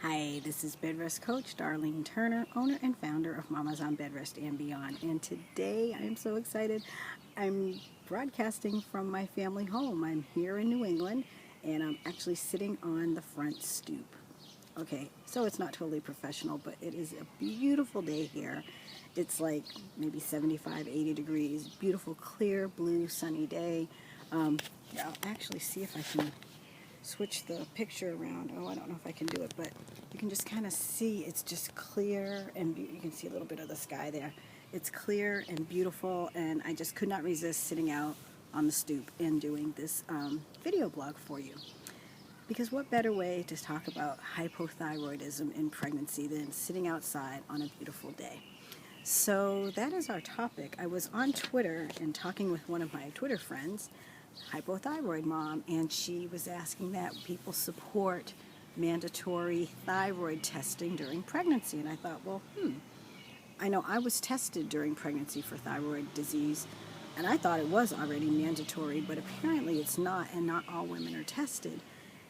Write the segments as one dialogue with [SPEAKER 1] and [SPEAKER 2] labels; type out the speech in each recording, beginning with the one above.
[SPEAKER 1] Hi, this is Bedrest coach Darline Turner, owner and founder of Mamas on Bedrest and Beyond. And today I'm so excited. I'm broadcasting from my family home. I'm here in New England and I'm actually sitting on the front stoop. Okay, so it's not totally professional, but it is a beautiful day here. It's like maybe 75, 80 degrees. Beautiful, clear, blue, sunny day. I'll actually see if I can switch the picture around. Oh, I don't know if I can do it, but you can just kind of see it's just clear, and you can see a little bit of the sky there. It's clear and beautiful, and I just could not resist sitting out on the stoop and doing this video blog for you. Because what better way to talk about hypothyroidism in pregnancy than sitting outside on a beautiful day? So that is our topic. I was on Twitter and talking with one of my Twitter friends, hypothyroid mom, and she was asking that people support mandatory thyroid testing during pregnancy. And I thought, well, I know I was tested during pregnancy for thyroid disease, and I thought it was already mandatory, but apparently it's not, and not all women are tested.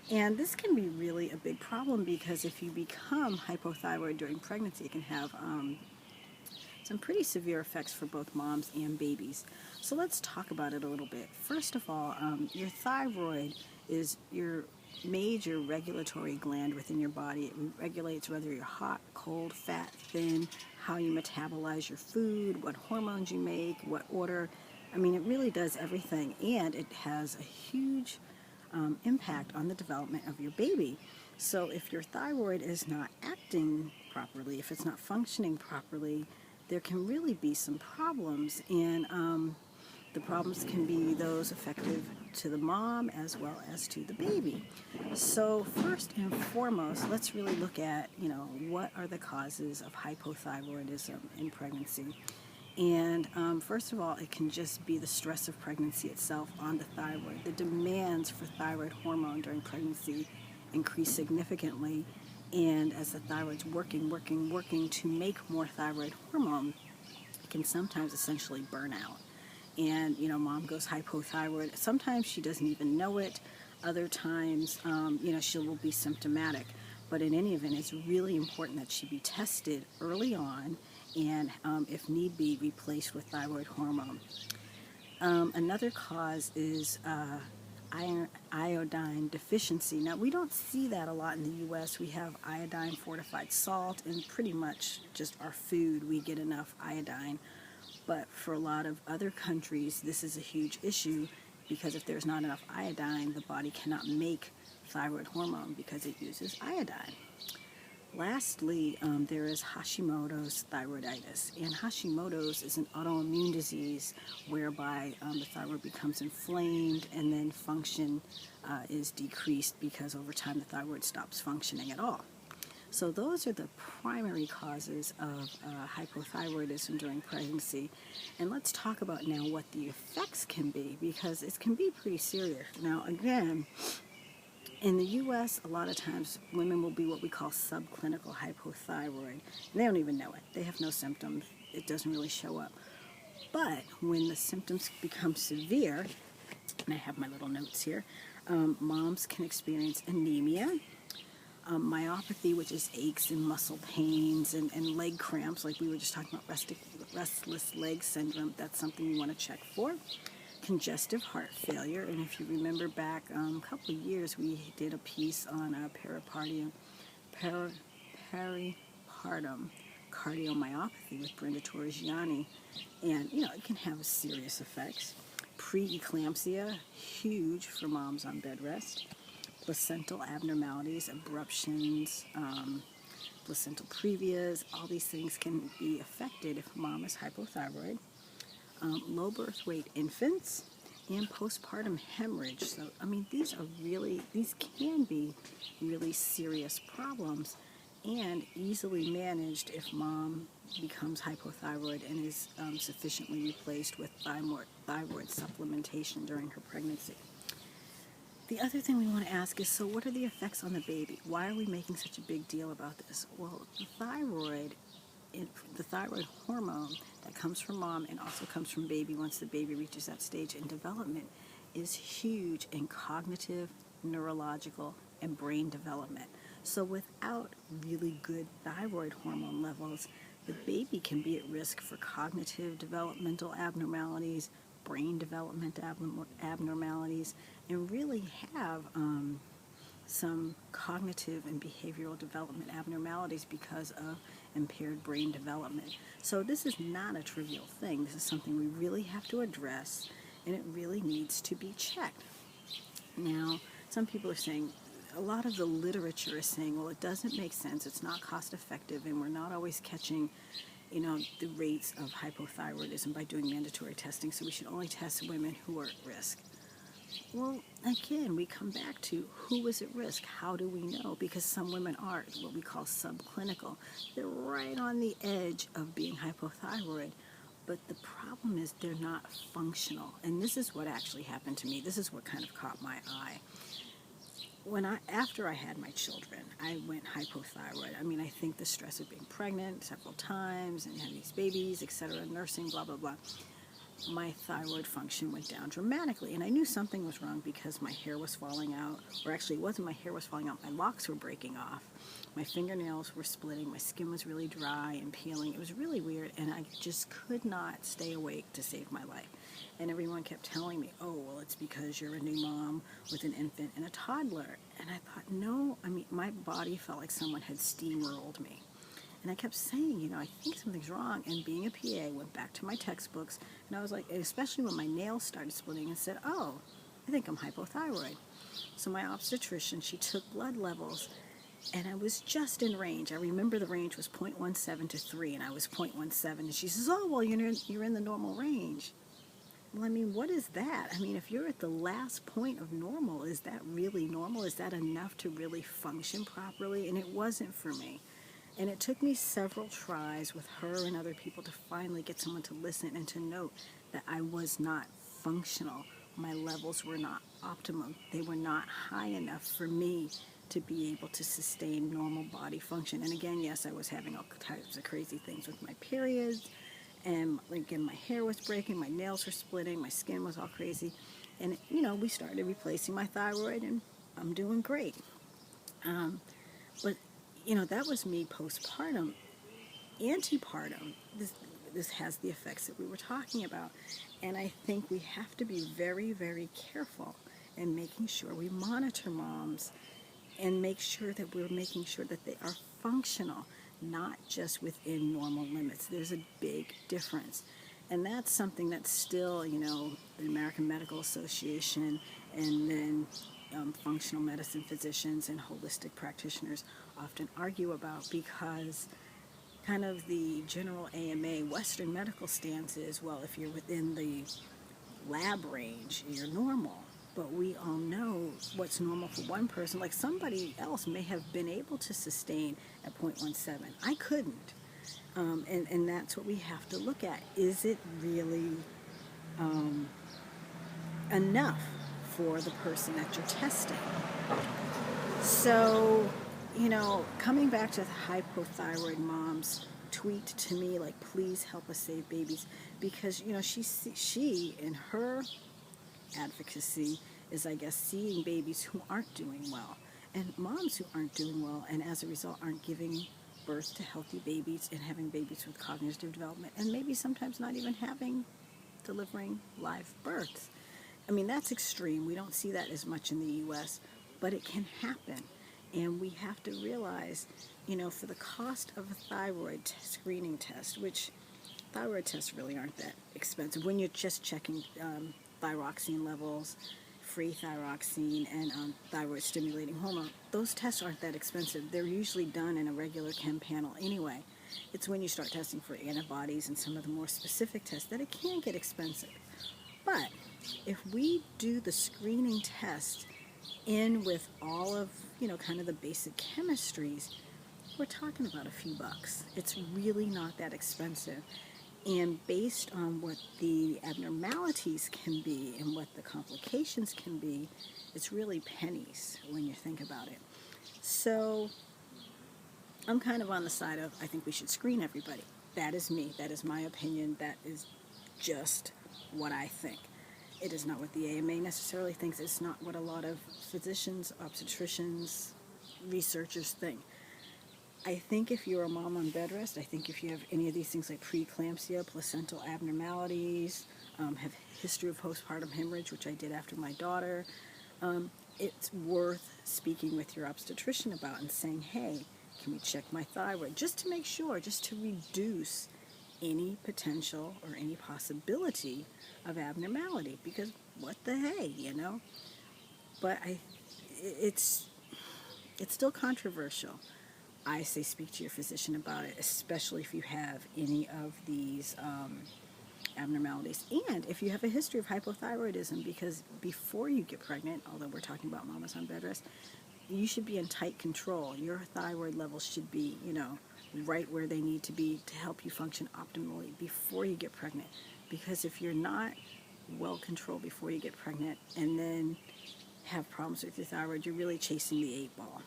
[SPEAKER 1] And this can be really a big problem because if you become hypothyroid during pregnancy, it can have some pretty severe effects for both moms and babies. So let's talk about it a little bit. First of all, your thyroid is your major regulatory gland within your body. It regulates whether you're hot, cold, fat, thin, how you metabolize your food, what hormones you make, what order. I mean, it really does everything, and it has a huge impact on the development of your baby. So if your thyroid is not acting properly, if it's not functioning properly, there can really be some problems, and the problems can be those effective to the mom as well as to the baby. So first and foremost, let's really look at, what are the causes of hypothyroidism in pregnancy. And first of all, it can just be the stress of pregnancy itself on the thyroid. The demands for thyroid hormone during pregnancy increase significantly. And as the thyroid's working to make more thyroid hormone, it can sometimes essentially burn out. And, mom goes hypothyroid. Sometimes she doesn't even know it. Other times, she will be symptomatic. But in any event, it's really important that she be tested early on and, if need be, replaced with thyroid hormone. Another cause is iodine deficiency. Now, we don't see that a lot in the U.S. We have iodine fortified salt, and pretty much just our food, we get enough iodine. But for a lot of other countries, this is a huge issue because if there's not enough iodine, the body cannot make thyroid hormone because it uses iodine. Lastly, there is Hashimoto's thyroiditis, and Hashimoto's is an autoimmune disease whereby the thyroid becomes inflamed and then function is decreased because over time the thyroid stops functioning at all. So those are the primary causes of hypothyroidism during pregnancy. And let's talk about now what the effects can be, because it can be pretty serious. Now again, in the U.S., a lot of times women will be what we call subclinical hypothyroid. And they don't even know it. They have no symptoms. It doesn't really show up. But when the symptoms become severe, and I have my little notes here, moms can experience anemia, myopathy, which is aches and muscle pains, and leg cramps, like we were just talking about restless leg syndrome. That's something you want to check for. Congestive heart failure, and if you remember back a couple of years, we did a piece on peripartum cardiomyopathy with Brenda Torrigiani, and it can have serious effects. Preeclampsia, huge for moms on bed rest. Placental abnormalities, abruptions, placental previas, all these things can be affected if mom is hypothyroid. Low birth weight infants, and postpartum hemorrhage. So, these can be really serious problems and easily managed if mom becomes hypothyroid and is sufficiently replaced with thyroid supplementation during her pregnancy. The other thing we want to ask is, so what are the effects on the baby? Why are we making such a big deal about this? Well, the thyroid hormone that comes from mom and also comes from baby once the baby reaches that stage in development is huge in cognitive, neurological, and brain development. So without really good thyroid hormone levels, the baby can be at risk for cognitive developmental abnormalities, brain development abnormalities, and really have some cognitive and behavioral development abnormalities because of impaired brain development. So this is not a trivial thing. This is something we really have to address, and it really needs to be checked. Now, some people are saying, a lot of the literature is saying, well, it doesn't make sense, it's not cost effective, and we're not always catching, the rates of hypothyroidism by doing mandatory testing, so we should only test women who are at risk. Well, again, we come back to who is at risk. How do we know? Because some women are what we call subclinical. They're right on the edge of being hypothyroid. But the problem is they're not functional. And this is what actually happened to me. This is what kind of caught my eye. After I had my children, I went hypothyroid. I think the stress of being pregnant several times and having these babies, etc., nursing, blah, blah, blah. My thyroid function went down dramatically, and I knew something was wrong because my hair was falling out, or actually it wasn't my hair was falling out, my locks were breaking off, my fingernails were splitting, my skin was really dry and peeling. It was really weird, and I just could not stay awake to save my life. And everyone kept telling me, oh, well, it's because you're a new mom with an infant and a toddler. And I thought, no, my body felt like someone had steamrolled me. And I kept saying, I think something's wrong. And being a PA, went back to my textbooks, and I was like, especially when my nails started splitting, and said, oh, I think I'm hypothyroid. So my obstetrician, she took blood levels, and I was just in range. I remember the range was 0.17 to 3, and I was 0.17. And she says, oh, well, you're in the normal range. Well, what is that? If you're at the last point of normal, is that really normal? Is that enough to really function properly? And it wasn't for me. And it took me several tries with her and other people to finally get someone to listen and to note that I was not functional. My levels were not optimum. They were not high enough for me to be able to sustain normal body function. And again, yes, I was having all types of crazy things with my periods. And again, my hair was breaking, my nails were splitting, my skin was all crazy. And, we started replacing my thyroid, and I'm doing great. But that was me postpartum. Antepartum, this has the effects that we were talking about. And I think we have to be very, very careful in making sure we monitor moms and make sure that we're making sure that they are functional, not just within normal limits. There's a big difference. And that's something that still, the American Medical Association and then functional medicine physicians and holistic practitioners often argue about, because kind of the general AMA Western medical stance is, well, if you're within the lab range, you're normal. But we all know what's normal for one person. Like, somebody else may have been able to sustain at 0.17. I couldn't. And that's what we have to look at. Is it really enough for the person that you're testing? So, coming back to the hypothyroid moms tweet to me, like, please help us save babies. Because, she in her advocacy is, I guess, seeing babies who aren't doing well, and moms who aren't doing well, and as a result aren't giving birth to healthy babies and having babies with cognitive development, and maybe sometimes not even delivering live births. That's extreme. We don't see that as much in the U.S., but it can happen. And we have to realize, for the cost of a thyroid screening test, which thyroid tests really aren't that expensive when you're just checking thyroxine levels, free thyroxine, and thyroid stimulating hormone. Those tests aren't that expensive. They're usually done in a regular chem panel anyway. It's when you start testing for antibodies and some of the more specific tests that it can get expensive. But if we do the screening test in with all of, kind of the basic chemistries, we're talking about a few bucks. It's really not that expensive. And based on what the abnormalities can be and what the complications can be, it's really pennies when you think about it. So I'm kind of on the side of, I think we should screen everybody. That is me. That is my opinion. That is just what I think. It is not what the AMA necessarily thinks. It's not what a lot of physicians, obstetricians, researchers think. I think if you're a mom on bed rest, I think if you have any of these things like preeclampsia, placental abnormalities, have history of postpartum hemorrhage, which I did after my daughter, it's worth speaking with your obstetrician about and saying, hey, can we check my thyroid? Just to make sure, just to reduce any potential or any possibility of abnormality, because what the hey, you know? But it's still controversial. I say speak to your physician about it, especially if you have any of these abnormalities. And if you have a history of hypothyroidism, because before you get pregnant, although we're talking about mamas on bed rest, you should be in tight control. Your thyroid levels should be, right where they need to be to help you function optimally before you get pregnant. Because if you're not well controlled before you get pregnant and then have problems with your thyroid, you're really chasing the 8 ball.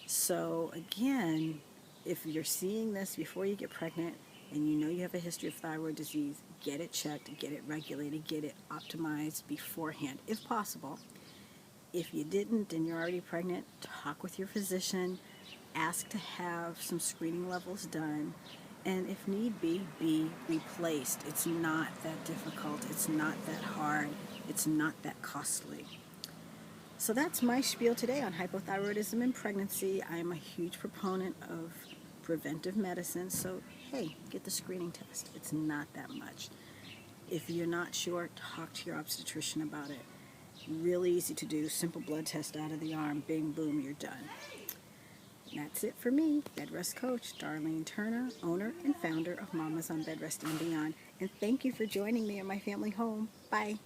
[SPEAKER 1] So again, if you're seeing this before you get pregnant and you know you have a history of thyroid disease, get it checked, get it regulated, get it optimized beforehand, if possible. If you didn't and you're already pregnant, talk with your physician, ask to have some screening levels done, and if need be replaced. It's not that difficult, it's not that hard, it's not that costly. So that's my spiel today on hypothyroidism in pregnancy. I'm a huge proponent of preventive medicine, so hey, get the screening test. It's not that much. If you're not sure, talk to your obstetrician about it. Really easy to do, simple blood test out of the arm, bing, boom, you're done. And that's it for me, Bedrest Coach Darline Turner, owner and founder of Mamas on Bedrest and Beyond. And thank you for joining me in my family home. Bye.